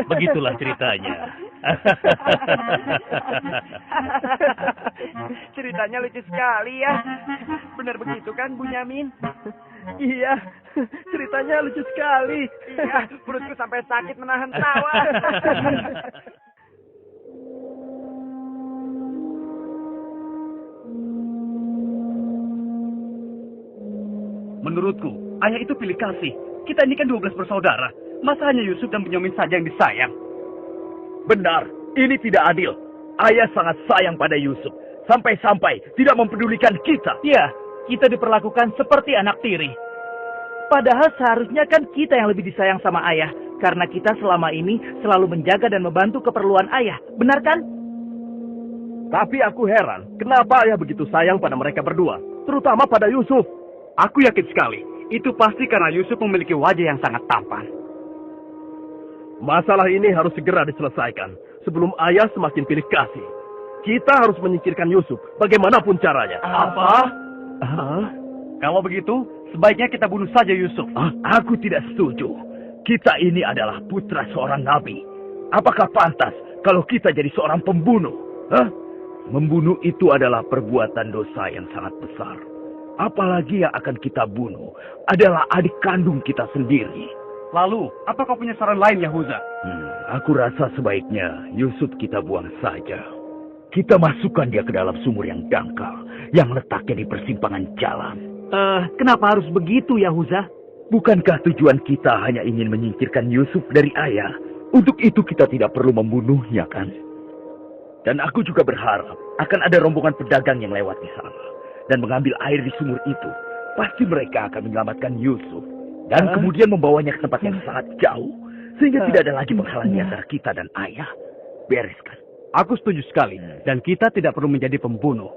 Begitulah ceritanya. Ceritanya lucu sekali ya. Benar begitu kan, Bu Nyamin? Iya, ceritanya lucu sekali. Iya, perutku sampai sakit menahan tawa. Menurutku, ayah itu pilih kasih. Kita ini kan 12 bersaudara. Masa hanya Yusuf dan Bunyamin saja yang disayang? Benar, ini tidak adil. Ayah sangat sayang pada Yusuf. Sampai-sampai tidak mempedulikan kita. Ya, kita diperlakukan seperti anak tiri. Padahal seharusnya kan kita yang lebih disayang sama ayah. Karena kita selama ini selalu menjaga dan membantu keperluan ayah. Benar kan? Tapi aku heran, kenapa ayah begitu sayang pada mereka berdua? Terutama pada Yusuf. Aku yakin sekali, itu pasti karena Yusuf memiliki wajah yang sangat tampan. Masalah ini harus segera diselesaikan, sebelum ayah semakin pilih kasih. Kita harus menyingkirkan Yusuf, bagaimanapun caranya. Apa? Kalau begitu, sebaiknya kita bunuh saja Yusuf. Aku tidak setuju. Kita ini adalah putra seorang nabi. Apakah pantas kalau kita jadi seorang pembunuh? Membunuh itu adalah perbuatan dosa yang sangat besar. Apalagi yang akan kita bunuh adalah adik kandung kita sendiri. Lalu, apa kau punya saran lain, Yahuza? Aku rasa sebaiknya Yusuf kita buang saja. Kita masukkan dia ke dalam sumur yang dangkal, yang letaknya di persimpangan jalan. Kenapa harus begitu, Yahuza? Bukankah tujuan kita hanya ingin menyingkirkan Yusuf dari ayah? Untuk itu kita tidak perlu membunuhnya, kan? Dan aku juga berharap akan ada rombongan pedagang yang lewat di sana dan mengambil air di sumur itu. Pasti mereka akan menyelamatkan Yusuf dan kemudian membawanya ke tempat yang sangat jauh, sehingga tidak ada lagi penghalang antara kita dan ayah. Bereskan. Aku setuju sekali, dan kita tidak perlu menjadi pembunuh.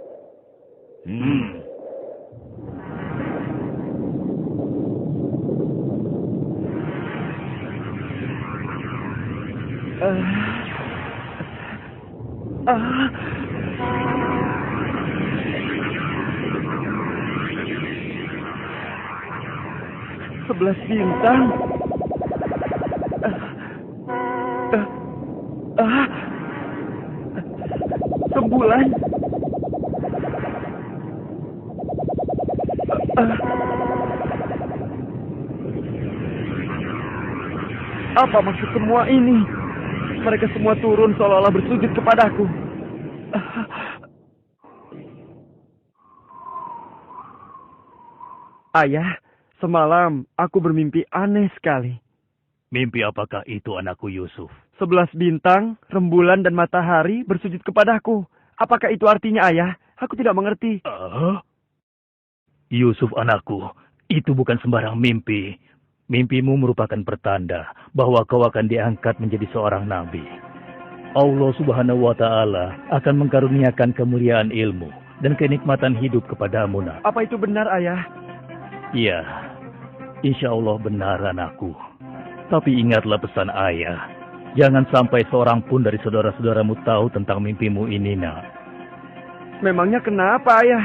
Sebelas bintang. Rembulan. Apa maksud semua ini? Mereka semua turun seolah-olah bersujud kepadaku. Ayah, semalam aku bermimpi aneh sekali. Mimpi apakah itu, anakku Yusuf? 11 bintang, rembulan, dan matahari bersujud kepadaku. Apakah itu artinya, ayah? Aku tidak mengerti. Yusuf, anakku, itu bukan sembarang mimpi. Mimpimu merupakan pertanda bahwa kau akan diangkat menjadi seorang nabi. Allah Subhanahu wa Ta'ala akan mengkaruniakan kemuliaan ilmu dan kenikmatan hidup kepadamu, nak. Apa itu benar, ayah? Iya, insya Allah benar, anakku. Tapi ingatlah pesan ayah. Jangan sampai seorang pun dari saudara-saudaramu tahu tentang mimpimu ini, nak. Memangnya kenapa, ayah?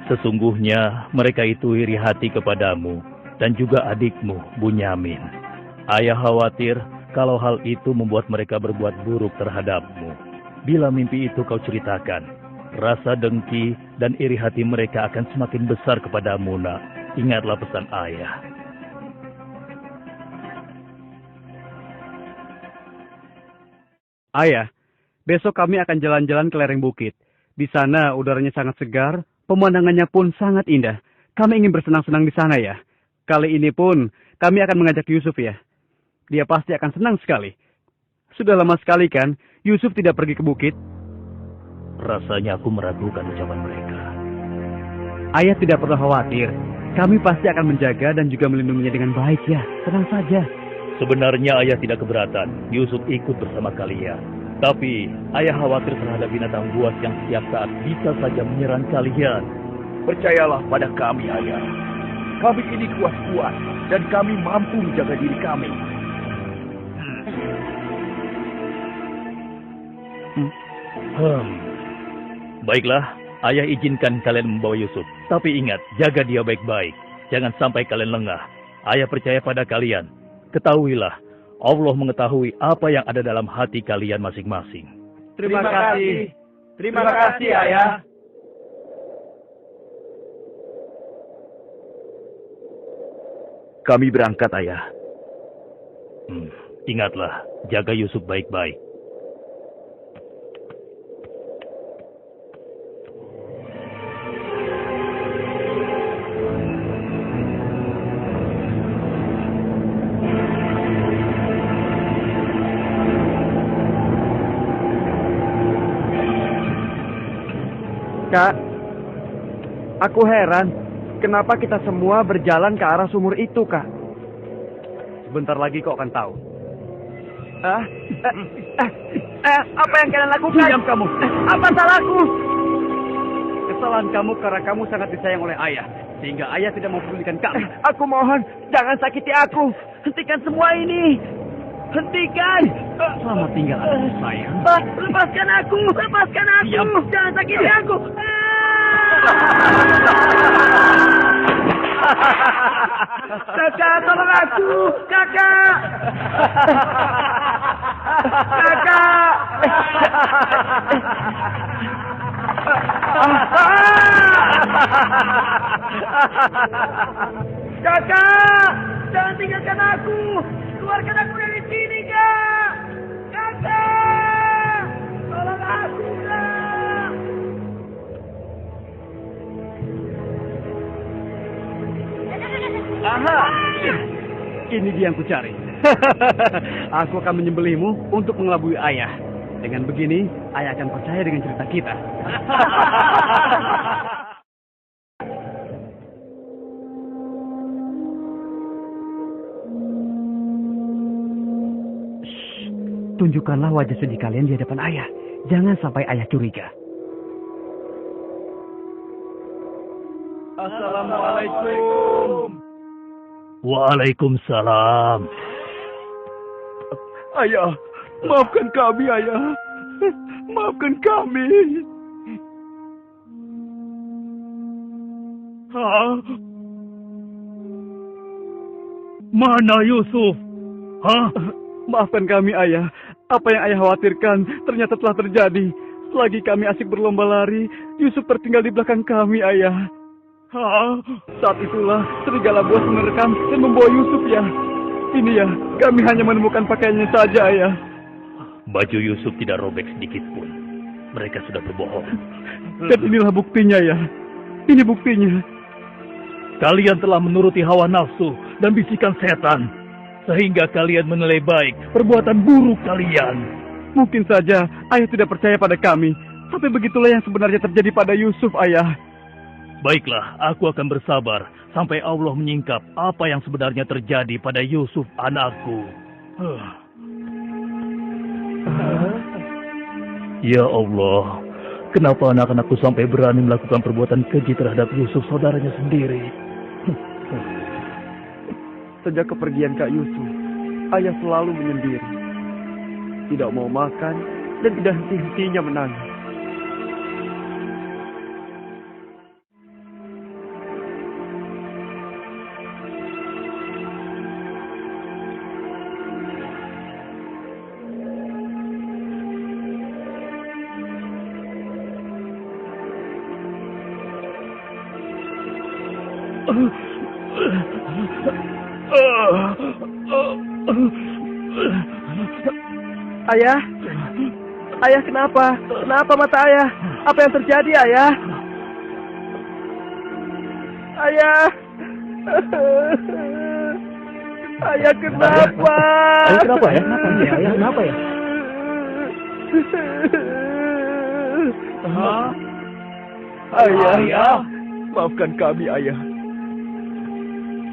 Sesungguhnya mereka itu iri hati kepadamu dan juga adikmu, Bunyamin. Ayah khawatir kalau hal itu membuat mereka berbuat buruk terhadapmu. Bila mimpi itu kau ceritakan, rasa dengki dan iri hati mereka akan semakin besar kepadamu, nak. Ingatlah pesan ayah. Ayah, besok kami akan jalan-jalan ke lereng bukit. Di sana udaranya sangat segar, pemandangannya pun sangat indah. Kami ingin bersenang-senang di sana, ya. Kali ini pun kami akan mengajak Yusuf, ya. Dia pasti akan senang sekali. Sudah lama sekali kan Yusuf tidak pergi ke bukit. Rasanya aku meragukan ucapan mereka. Ayah tidak perlu khawatir. Kami pasti akan menjaga dan juga melindunginya dengan baik, ya. Tenang saja. Sebenarnya ayah tidak keberatan Yusuf ikut bersama kalian. Tapi ayah khawatir terhadap binatang buas yang setiap saat bisa saja menyerang kalian. Percayalah pada kami, ayah. Kami ini kuat-kuat dan kami mampu menjaga diri kami. Baiklah, ayah izinkan kalian membawa Yusuf. Tapi ingat, jaga dia baik-baik. Jangan sampai kalian lengah. Ayah percaya pada kalian. Ketahuilah, Allah mengetahui apa yang ada dalam hati kalian masing-masing. Terima kasih. Terima kasih, Ayah. Kami berangkat, Ayah. Ingatlah, jaga Yusuf baik-baik. Kak, aku heran. Kenapa kita semua berjalan ke arah sumur itu, Kak? Sebentar lagi kau akan tahu. Apa yang kalian lakukan? Diam kamu. Apa salahku? Kesalahan kamu karena kamu sangat disayang oleh ayah. Sehingga ayah tidak mempedulikan kamu. Aku mohon, jangan sakiti aku. Hentikan semua ini. Hentikan. Selamat tinggal anakku sayang. Lepaskan aku. Lepaskan aku. Diam. Jangan sakiti aku. Kakak, tolong aku. Kakak. Kakak. Kakak, jangan tinggalkan aku. Keluarkan aku dari sini, Kak. Kakak, tolong aku, Kak. Aha, ini dia yang kucari. Aku akan menyembelihmu untuk mengelabui ayah. Dengan begini, ayah akan percaya dengan cerita kita. Tunjukkanlah wajah sedih kalian di hadapan ayah. Jangan sampai ayah curiga. Assalamualaikum. Waalaikumsalam. Ayah, maafkan kami, Ayah. Maafkan kami. Mana Yusuf? Maafkan kami, ayah. Apa yang ayah khawatirkan ternyata telah terjadi. Selagi kami asik berlomba lari, Yusuf tertinggal di belakang kami, ayah. Saat itulah serigala buas menerkam dan membawa Yusuf, ya. Ini ya, kami hanya menemukan pakaiannya saja, ayah. Baju Yusuf tidak robek sedikit pun. Mereka sudah berbohong. Dan inilah buktinya, ya. Ini buktinya. Kalian telah menuruti hawa nafsu dan bisikan setan. Sehingga kalian menilai baik perbuatan buruk kalian. Mungkin saja ayah tidak percaya pada kami. Tapi begitulah yang sebenarnya terjadi pada Yusuf, ayah. Baiklah, aku akan bersabar sampai Allah menyingkap apa yang sebenarnya terjadi pada Yusuf anakku. Ya Allah, kenapa anak-anakku sampai berani melakukan perbuatan keji terhadap Yusuf saudaranya sendiri? Sejak kepergian Kak Yusuf, ayah selalu menyendiri. Tidak mau makan dan tidak henti-hentinya menangis. Ayah? Ayah kenapa? Kenapa mata ayah? Apa yang terjadi, ayah? Ayah? Ayah kenapa? Ayah kenapa ya? Ayah kenapa ya? Ayah, maafkan kami, ayah.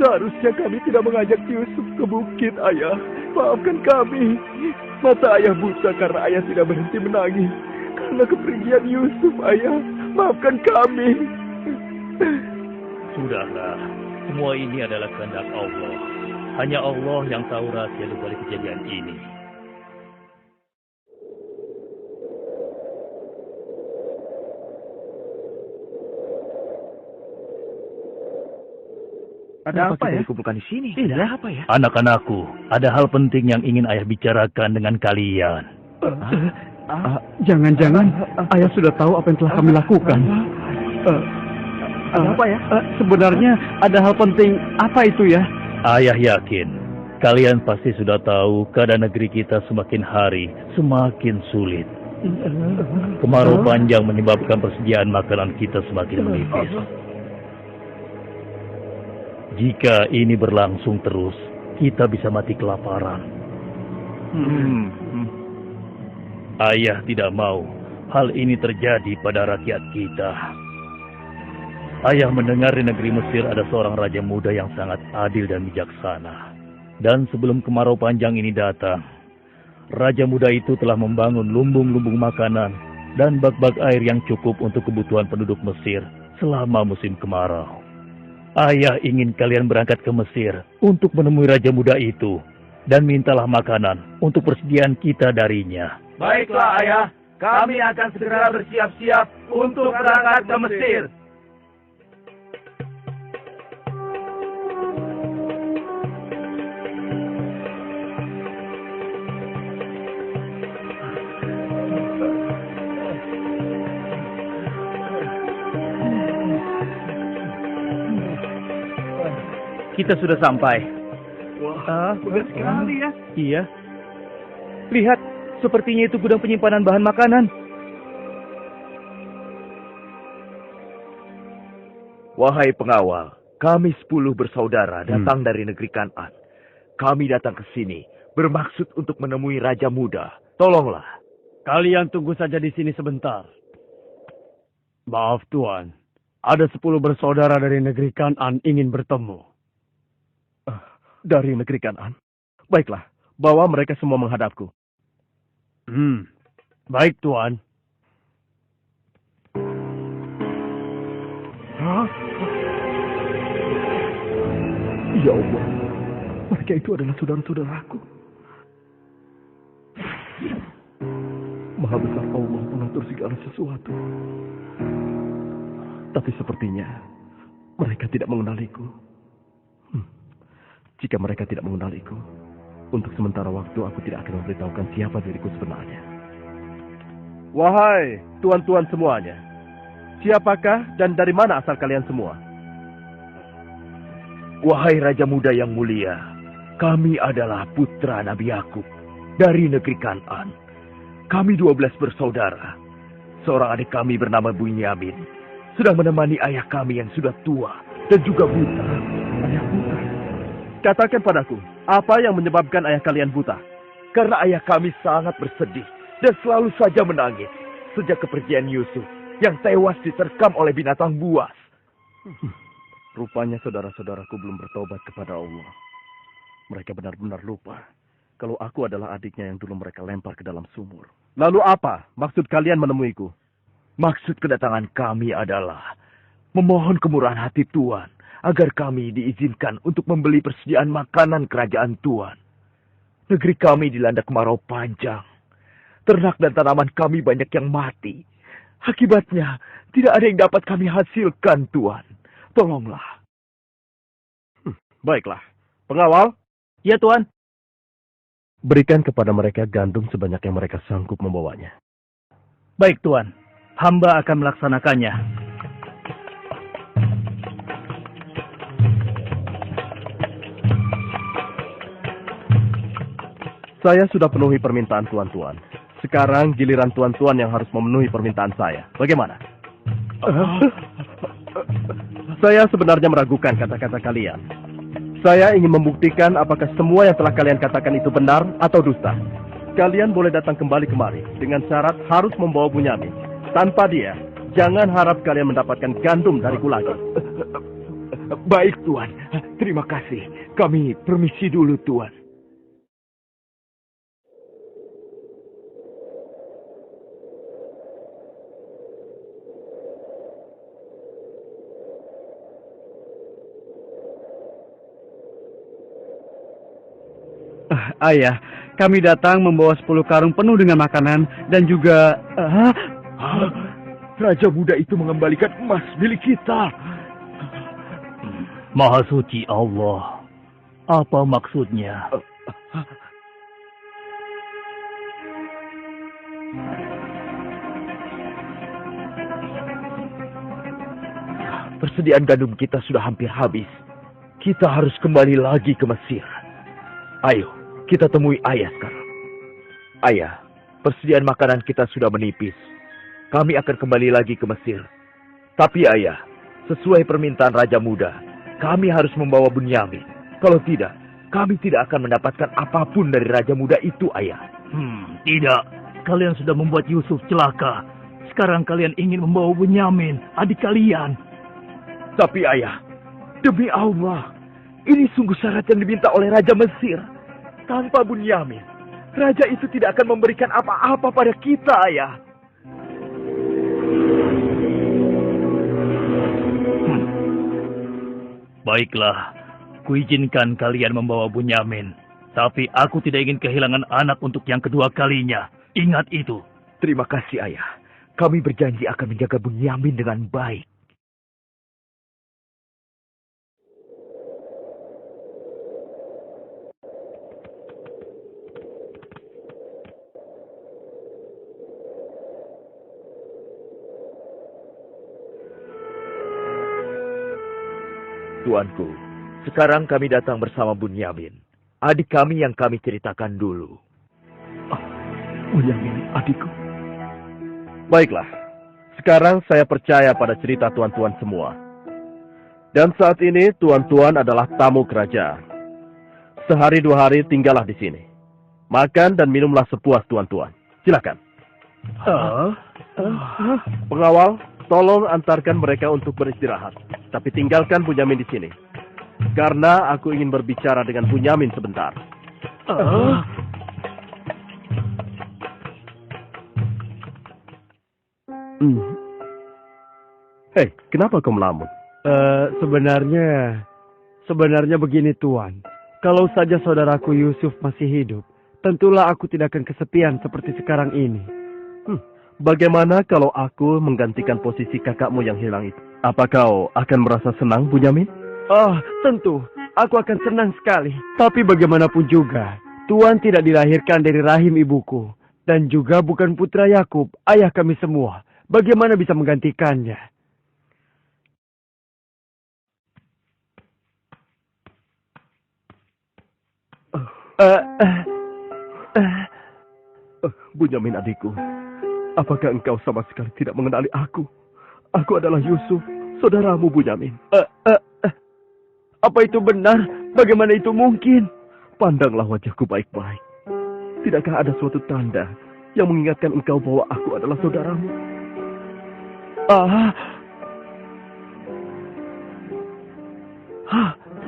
Seharusnya kami tidak mengajak Yusuf ke bukit, ayah. Maafkan kami. Mata ayah buta karena ayah tidak berhenti menangis. Karena kepergian Yusuf, ayah. Maafkan kami. Sudahlah, semua ini adalah kehendak Allah. Hanya Allah yang tahu rahasia di balik kejadian ini. Ada Kenapa apa kita ya? dikumpulkan di sini? Iya. Ada apa ya? Anak-anakku, ada hal penting yang ingin ayah bicarakan dengan kalian. Jangan-jangan ayah sudah tahu apa yang telah kami lakukan. Ada apa ya? Sebenarnya ada hal penting apa itu ya? Ayah yakin, kalian pasti sudah tahu keadaan negeri kita semakin hari semakin sulit. Kemarau panjang menyebabkan persediaan makanan kita semakin menipis. Jika ini berlangsung terus, kita bisa mati kelaparan. Ayah tidak mau hal ini terjadi pada rakyat kita. Ayah mendengar di negeri Mesir ada seorang raja muda yang sangat adil dan bijaksana. Dan sebelum kemarau panjang ini datang, raja muda itu telah membangun lumbung-lumbung makanan dan bak-bak air yang cukup untuk kebutuhan penduduk Mesir selama musim kemarau. Ayah ingin kalian berangkat ke Mesir untuk menemui raja muda itu dan mintalah makanan untuk persediaan kita darinya. Baiklah, Ayah. Kami akan segera bersiap-siap untuk berangkat ke Mesir. Kita sudah sampai. Wah, benar sekali ya. Iya. Lihat, sepertinya itu gudang penyimpanan bahan makanan. Wahai pengawal, kami 10 bersaudara datang dari negeri Kan'an. Kami datang ke sini bermaksud untuk menemui Raja Muda. Tolonglah. Kalian tunggu saja di sini sebentar. Maaf Tuan, ada 10 bersaudara dari negeri Kan'an ingin bertemu. Dari negeri Kan'an. Baiklah, bawa mereka semua menghadapku. Baik Tuan. Hah? Ya Allah, mereka itu adalah saudara-saudaraku. Maha besar Allah mengatur segala sesuatu. Tapi sepertinya mereka tidak mengenaliku. Jika mereka tidak mengenaliku, untuk sementara waktu aku tidak akan memberitahukan siapa diriku sebenarnya. Wahai tuan-tuan semuanya, siapakah dan dari mana asal kalian semua? Wahai Raja Muda yang mulia, kami adalah putra Nabi Yakub dari negeri Kan'an. Kami 12 bersaudara. Seorang adik kami bernama Bunyamin sedang menemani ayah kami yang sudah tua dan juga buta. Ayah buta. Katakan padaku, apa yang menyebabkan ayah kalian buta? Karena ayah kami sangat bersedih dan selalu saja menangis sejak kepergian Yusuf yang tewas diterkam oleh binatang buas. Rupanya saudara-saudaraku belum bertobat kepada Allah. Mereka benar-benar lupa kalau aku adalah adiknya yang dulu mereka lempar ke dalam sumur. Lalu apa maksud kalian menemuiku? Maksud kedatangan kami adalah memohon kemurahan hati Tuan agar kami diizinkan untuk membeli persediaan makanan kerajaan Tuan. Negeri kami dilanda kemarau panjang. Ternak dan tanaman kami banyak yang mati. Akibatnya, tidak ada yang dapat kami hasilkan, Tuan. Tolonglah. Baiklah. Pengawal, Ya Tuan. berikan kepada mereka gandum sebanyak yang mereka sanggup membawanya. Baik Tuan, hamba akan melaksanakannya. Saya sudah penuhi permintaan tuan-tuan. Sekarang giliran tuan-tuan yang harus memenuhi permintaan saya. Bagaimana? Saya sebenarnya meragukan kata-kata kalian. Saya ingin membuktikan apakah semua yang telah kalian katakan itu benar atau dusta. Kalian boleh datang kembali kemari dengan syarat harus membawa Bunyamin. Tanpa dia, jangan harap kalian mendapatkan gandum dariku lagi. Baik, Tuan. Terima kasih. Kami permisi dulu, Tuan. Ayah, kami datang membawa 10 karung penuh dengan makanan dan juga... Raja muda itu mengembalikan emas milik kita. Maha suci Allah. Apa maksudnya? Persediaan gandum kita sudah hampir habis. Kita harus kembali lagi ke Mesir. Ayo, kita temui ayah sekarang. Ayah, persediaan makanan kita sudah menipis. Kami akan kembali lagi ke Mesir. Tapi ayah, sesuai permintaan Raja Muda, kami harus membawa Bunyamin. Kalau tidak, kami tidak akan mendapatkan apapun dari Raja Muda itu, ayah. Tidak. Kalian sudah membuat Yusuf celaka. Sekarang kalian ingin membawa Bunyamin, adik kalian. Tapi ayah, demi Allah, ini sungguh syarat yang diminta oleh Raja Mesir. Tanpa Bunyamin, Raja itu tidak akan memberikan apa-apa pada kita, ayah. Baiklah, kuizinkan kalian membawa Bunyamin. Tapi aku tidak ingin kehilangan anak untuk yang kedua kalinya. Ingat itu. Terima kasih, ayah. Kami berjanji akan menjaga Bunyamin dengan baik. Tuanku, sekarang kami datang bersama Bunyamin, adik kami yang kami ceritakan dulu. Bunyamin, adikku. Baiklah, sekarang saya percaya pada cerita tuan-tuan semua. Dan saat ini tuan-tuan adalah tamu kerajaan. Sehari 2 hari tinggallah di sini. Makan dan minumlah sepuas tuan-tuan. Silakan. Pengawal, tolong antarkan mereka untuk beristirahat. Tapi tinggalkan Bunyamin di sini. Karena aku ingin berbicara dengan Bunyamin sebentar. Hei, kenapa kau melamun? Sebenarnya begini Tuan. Kalau saja saudaraku Yusuf masih hidup, tentulah aku tidak akan kesepian seperti sekarang ini. Bagaimana kalau aku menggantikan posisi kakakmu yang hilang itu? Apa kau akan merasa senang, Bunyamin? Oh, tentu. Aku akan senang sekali. Tapi bagaimanapun juga, Tuan tidak dilahirkan dari rahim ibuku. Dan juga bukan putra Yakub, ayah kami semua. Bagaimana bisa menggantikannya? Bunyamin adikku, apakah engkau sama sekali tidak mengenali aku? Aku adalah Yusuf, saudaramu Bunyamin. Apa itu benar? Bagaimana itu mungkin? Pandanglah wajahku baik-baik. Tidakkah ada suatu tanda yang mengingatkan engkau bahwa aku adalah saudaramu?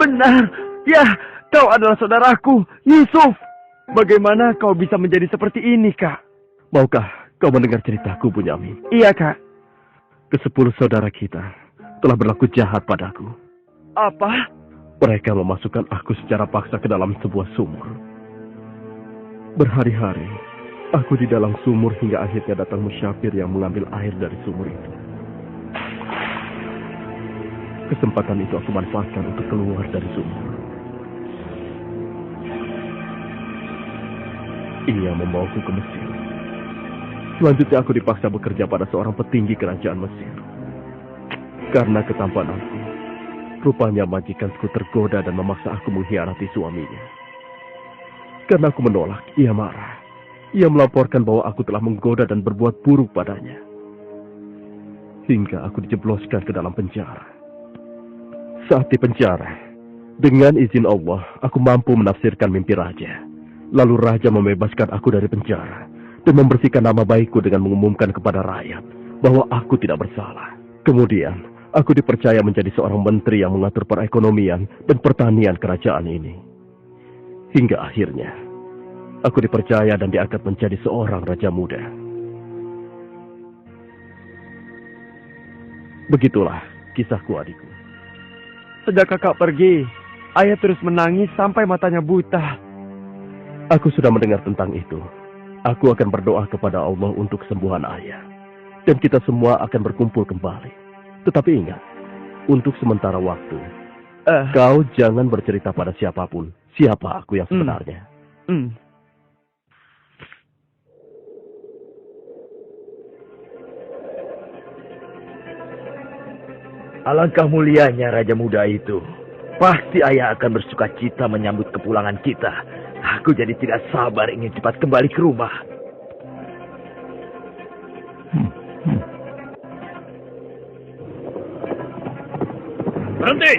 Benar. Ya, kau adalah saudaraku, Yusuf. Bagaimana kau bisa menjadi seperti ini, Kak? Maukah kau mendengar ceritaku, Bunyamin? Iya, Kak. Ke-10 saudara kita telah berlaku jahat padaku. Apa? Mereka memasukkan aku secara paksa ke dalam sebuah sumur. Berhari-hari, aku di dalam sumur hingga akhirnya datang musyafir yang mengambil air dari sumur itu. Kesempatan itu aku manfaatkan untuk keluar dari sumur. Ia membawaku ke Mesir. Selanjutnya aku dipaksa bekerja pada seorang petinggi kerajaan Mesir. Karena ketampananku, rupanya majikanku tergoda dan memaksa aku mengkhianati suaminya. Karena aku menolak, ia marah. Ia melaporkan bahwa aku telah menggoda dan berbuat buruk padanya. Hingga aku dijebloskan ke dalam penjara. Saat di penjara, dengan izin Allah, aku mampu menafsirkan mimpi raja. Lalu raja membebaskan aku dari penjara dan membersihkan nama baikku dengan mengumumkan kepada rakyat bahwa aku tidak bersalah. Kemudian, aku dipercaya menjadi seorang menteri yang mengatur perekonomian dan pertanian kerajaan ini. Hingga akhirnya, aku dipercaya dan diangkat menjadi seorang raja muda. Begitulah kisahku, adikku. Sejak kakak pergi, ayah terus menangis sampai matanya buta. Aku sudah mendengar tentang itu. Aku akan berdoa kepada Allah untuk kesembuhan ayah. Dan kita semua akan berkumpul kembali. Tetapi ingat, untuk sementara waktu, Kau jangan bercerita pada siapapun siapa aku yang sebenarnya. Alangkah mulianya Raja Muda itu. Pasti ayah akan bersuka cita menyambut kepulangan kita. Aku jadi tidak sabar ingin cepat kembali ke rumah. Berhenti!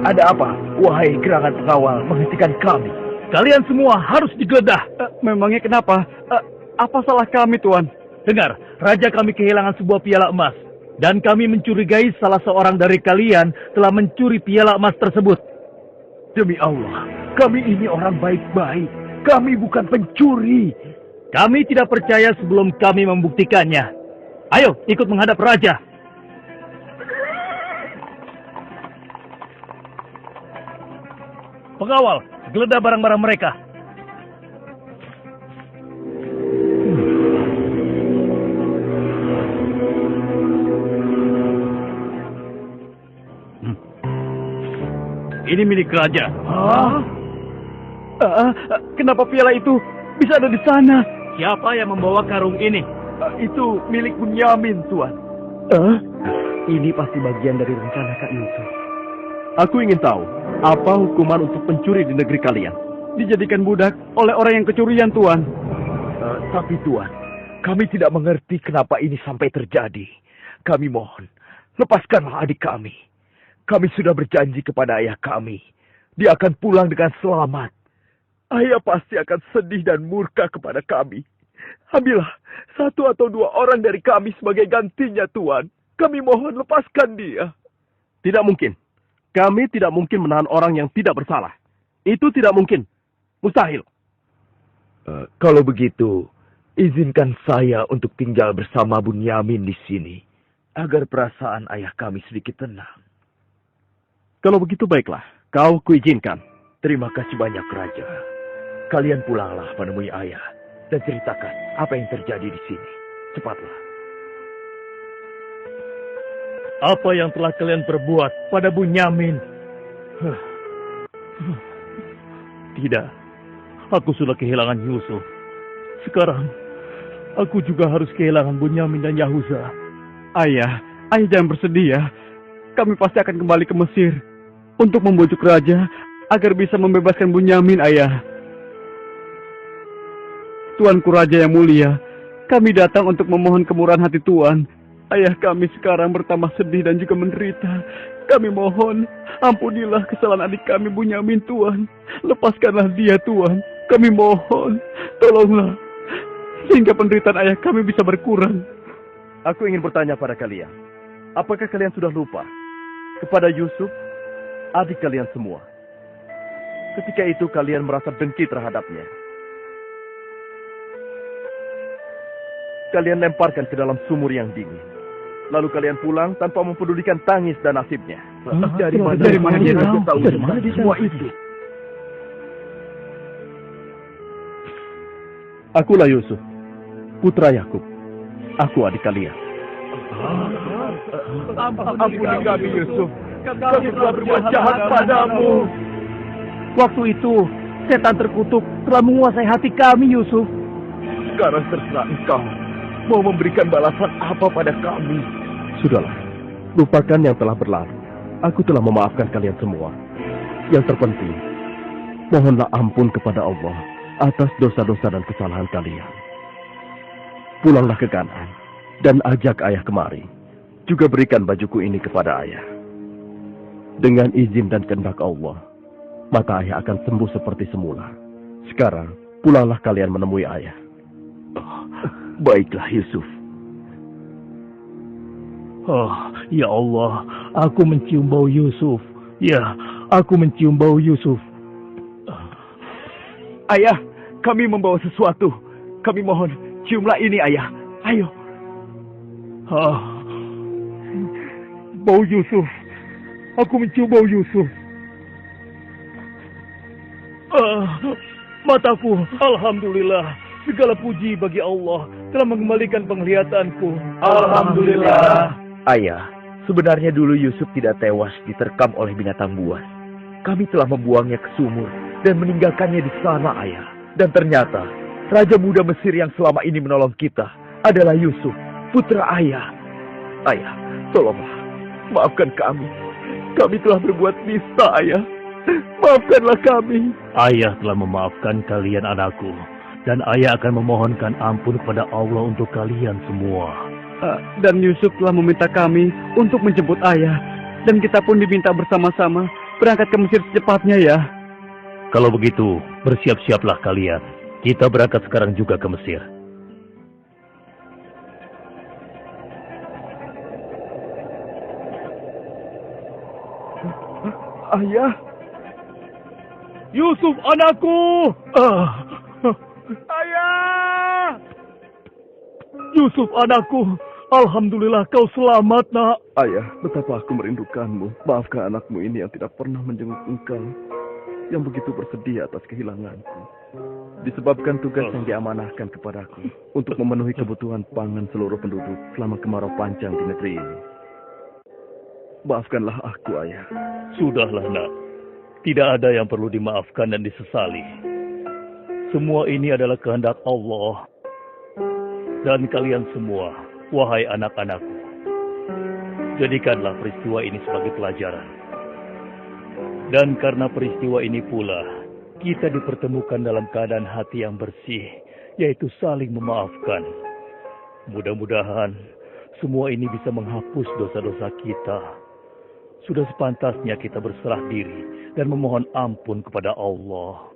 Ada apa? Wahai gerangan pengawal, menghentikan kami. Kalian semua harus digeledah. Memangnya kenapa? Apa salah kami, Tuan? Dengar, raja kami kehilangan sebuah piala emas. Dan kami mencurigai salah seorang dari kalian telah mencuri piala emas tersebut. Demi Allah, kami ini orang baik-baik. Kami bukan pencuri. Kami tidak percaya sebelum kami membuktikannya. Ayo, ikut menghadap raja. Pengawal, geledah barang-barang mereka. Ini milik raja. Kenapa piala itu bisa ada di sana? Siapa yang membawa karung ini? Itu milik Bunyamin, Tuan. Ini pasti bagian dari rencana Kak Yusuf. Aku ingin tahu, apa hukuman untuk pencuri di negeri kalian? Dijadikan budak oleh orang yang kecurian, Tuan. Tapi Tuan, kami tidak mengerti kenapa ini sampai terjadi. Kami mohon, lepaskanlah adik kami. Kami sudah berjanji kepada ayah kami. Dia akan pulang dengan selamat. Ayah pasti akan sedih dan murka kepada kami. Ambillah 1 atau 2 orang dari kami sebagai gantinya, Tuan. Kami mohon lepaskan dia. Tidak mungkin. Kami tidak mungkin menahan orang yang tidak bersalah. Itu tidak mungkin. Mustahil. Kalau begitu, izinkan saya untuk tinggal bersama Bunyamin di sini. Agar perasaan ayah kami sedikit tenang. Kalau begitu baiklah. Kau kuizinkan. Terima kasih banyak, Raja. Kalian pulanglah menemui ayah. Dan ceritakan apa yang terjadi di sini. Cepatlah. Apa yang telah kalian perbuat pada Bunyamin? Tidak. Aku sudah kehilangan Yusuf. Sekarang, aku juga harus kehilangan Bunyamin dan Yahuza. Ayah jangan bersedih ya. Kami pasti akan kembali ke Mesir untuk membujuk raja agar bisa membebaskan Bunyamin, ayah. Tuanku Raja yang mulia, kami datang untuk memohon kemurahan hati Tuan. Ayah kami sekarang bertambah sedih dan juga menderita. Kami mohon, ampunilah kesalahan adik kami Bunyamin, Tuan. Lepaskanlah dia, Tuan. Kami mohon, tolonglah. Sehingga penderitaan ayah kami bisa berkurang. Aku ingin bertanya pada kalian. Apakah kalian sudah lupa kepada Yusuf, adik kalian semua? Ketika itu kalian merasa dengki terhadapnya. Kalian lemparkan ke dalam sumur yang dingin. Lalu kalian pulang tanpa mempedulikan tangis dan nasibnya. Dari mana dia tahu semua itu? Akulah Yusuf, putra Yakub. Aku adik kalian. Ampuni kami, Yusuf. Kami telah berbuat jahat padamu. Waktu itu, setan terkutuk telah menguasai hati kami, Yusuf. Sekarang terserah engkau. Mau memberikan balasan apa pada kami? Sudahlah, lupakan yang telah berlalu. Aku telah memaafkan kalian semua. Yang terpenting, mohonlah ampun kepada Allah atas dosa-dosa dan kesalahan kalian. Pulanglah ke Kanaan dan ajak ayah kemari. Juga berikan bajuku ini kepada ayah. Dengan izin dan kehendak Allah, maka ayah akan sembuh seperti semula. Sekarang, pulanglah kalian menemui ayah. Baiklah, Yusuf. Oh, ya Allah, aku mencium bau Yusuf. Ya, aku mencium bau Yusuf. Ayah, kami membawa sesuatu. Kami mohon, ciumlah ini, ayah. Ayo. Bau Yusuf. Aku mencium bau Yusuf. Mataku, alhamdulillah. Segala puji bagi Allah telah mengembalikan penglihatanku. Alhamdulillah. Ayah, sebenarnya dulu Yusuf tidak tewas diterkam oleh binatang buas. Kami telah membuangnya ke sumur dan meninggalkannya di sana, Ayah. Dan ternyata, Raja Muda Mesir yang selama ini menolong kita adalah Yusuf, putra Ayah. Ayah, tolonglah, maafkan kami. Kami telah berbuat nista, Ayah. Maafkanlah kami. Ayah telah memaafkan kalian anakku. Dan ayah akan memohonkan ampun kepada Allah untuk kalian semua. Dan Yusuf telah meminta kami untuk menjemput ayah. Dan kita pun diminta bersama-sama berangkat ke Mesir secepatnya ya. Kalau begitu, bersiap-siaplah kalian. Kita berangkat sekarang juga ke Mesir. Ayah, Yusuf anakku! ayah! Yusuf anakku! Alhamdulillah kau selamat, nak. Ayah, betapa aku merindukanmu. Maafkan anakmu ini yang tidak pernah menjenguk engkau, yang begitu bersedih atas kehilanganku. Disebabkan tugas yang diamanahkan kepadaku untuk memenuhi kebutuhan pangan seluruh penduduk selama kemarau panjang di negeri ini. Maafkanlah aku, ayah. Sudahlah, nak. Tidak ada yang perlu dimaafkan dan disesali. Semua ini adalah kehendak Allah. Dan kalian semua, wahai anak-anakku, jadikanlah peristiwa ini sebagai pelajaran. Dan karena peristiwa ini pula, kita dipertemukan dalam keadaan hati yang bersih, yaitu saling memaafkan. Mudah-mudahan semua ini bisa menghapus dosa-dosa kita. Sudah sepantasnya kita berserah diri dan memohon ampun kepada Allah.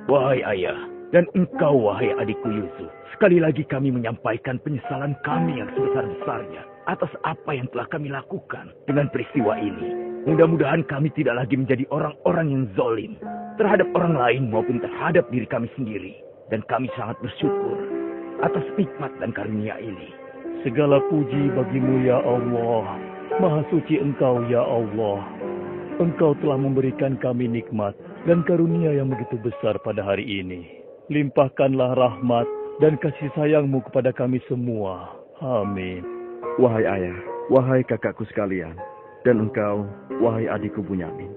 Wahai ayah, dan engkau wahai adikku Yusuf, sekali lagi kami menyampaikan penyesalan kami yang sebesar-besarnya atas apa yang telah kami lakukan dengan peristiwa ini. Mudah-mudahan kami tidak lagi menjadi orang-orang yang zalim terhadap orang lain maupun terhadap diri kami sendiri. Dan kami sangat bersyukur atas nikmat dan karunia ini. Segala puji bagimu ya Allah. Maha suci Engkau ya Allah. Engkau telah memberikan kami nikmat dan karunia yang begitu besar pada hari ini. Limpahkanlah rahmat dan kasih sayang-Mu kepada kami semua. Amin. Wahai ayah, wahai kakakku sekalian, dan engkau, wahai adikku Bunyamin.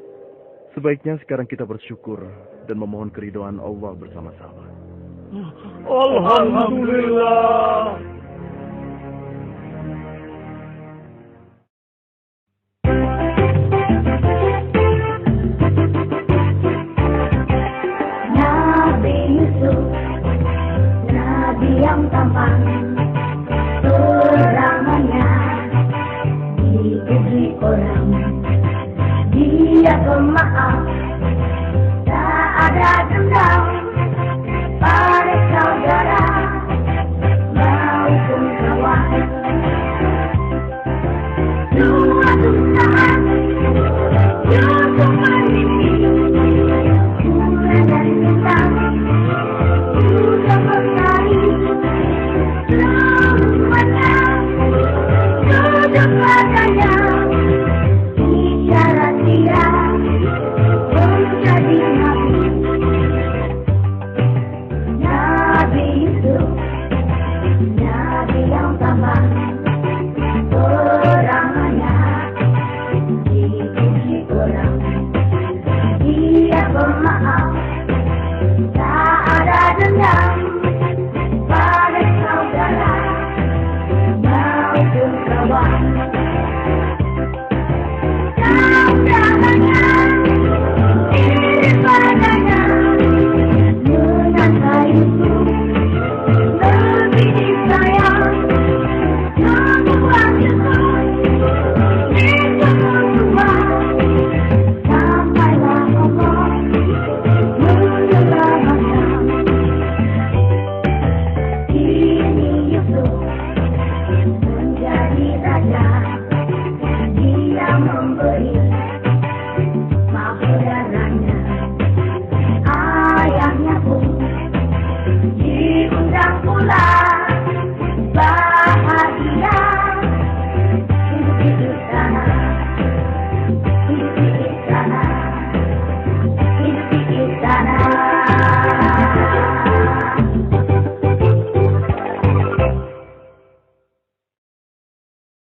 Sebaiknya sekarang kita bersyukur dan memohon keridhaan Allah bersama-sama. Alhamdulillah. Nabi Yusuf, Nabi yang tampan, terangannya dipuji orang. Dia pemaaf, tak ada dendam pada saudara maupun kawan. Suatu saat Yusuf bermimpi, bulan dan bintang sudah menari. Semuanya duduk padanya, isyarat dia menjadi nabi. Nabi Yusuf, nabi yang tampan, terangannya dipuji orang. Dia pemaaf, tak ada dendam pada saudara maupun kawan.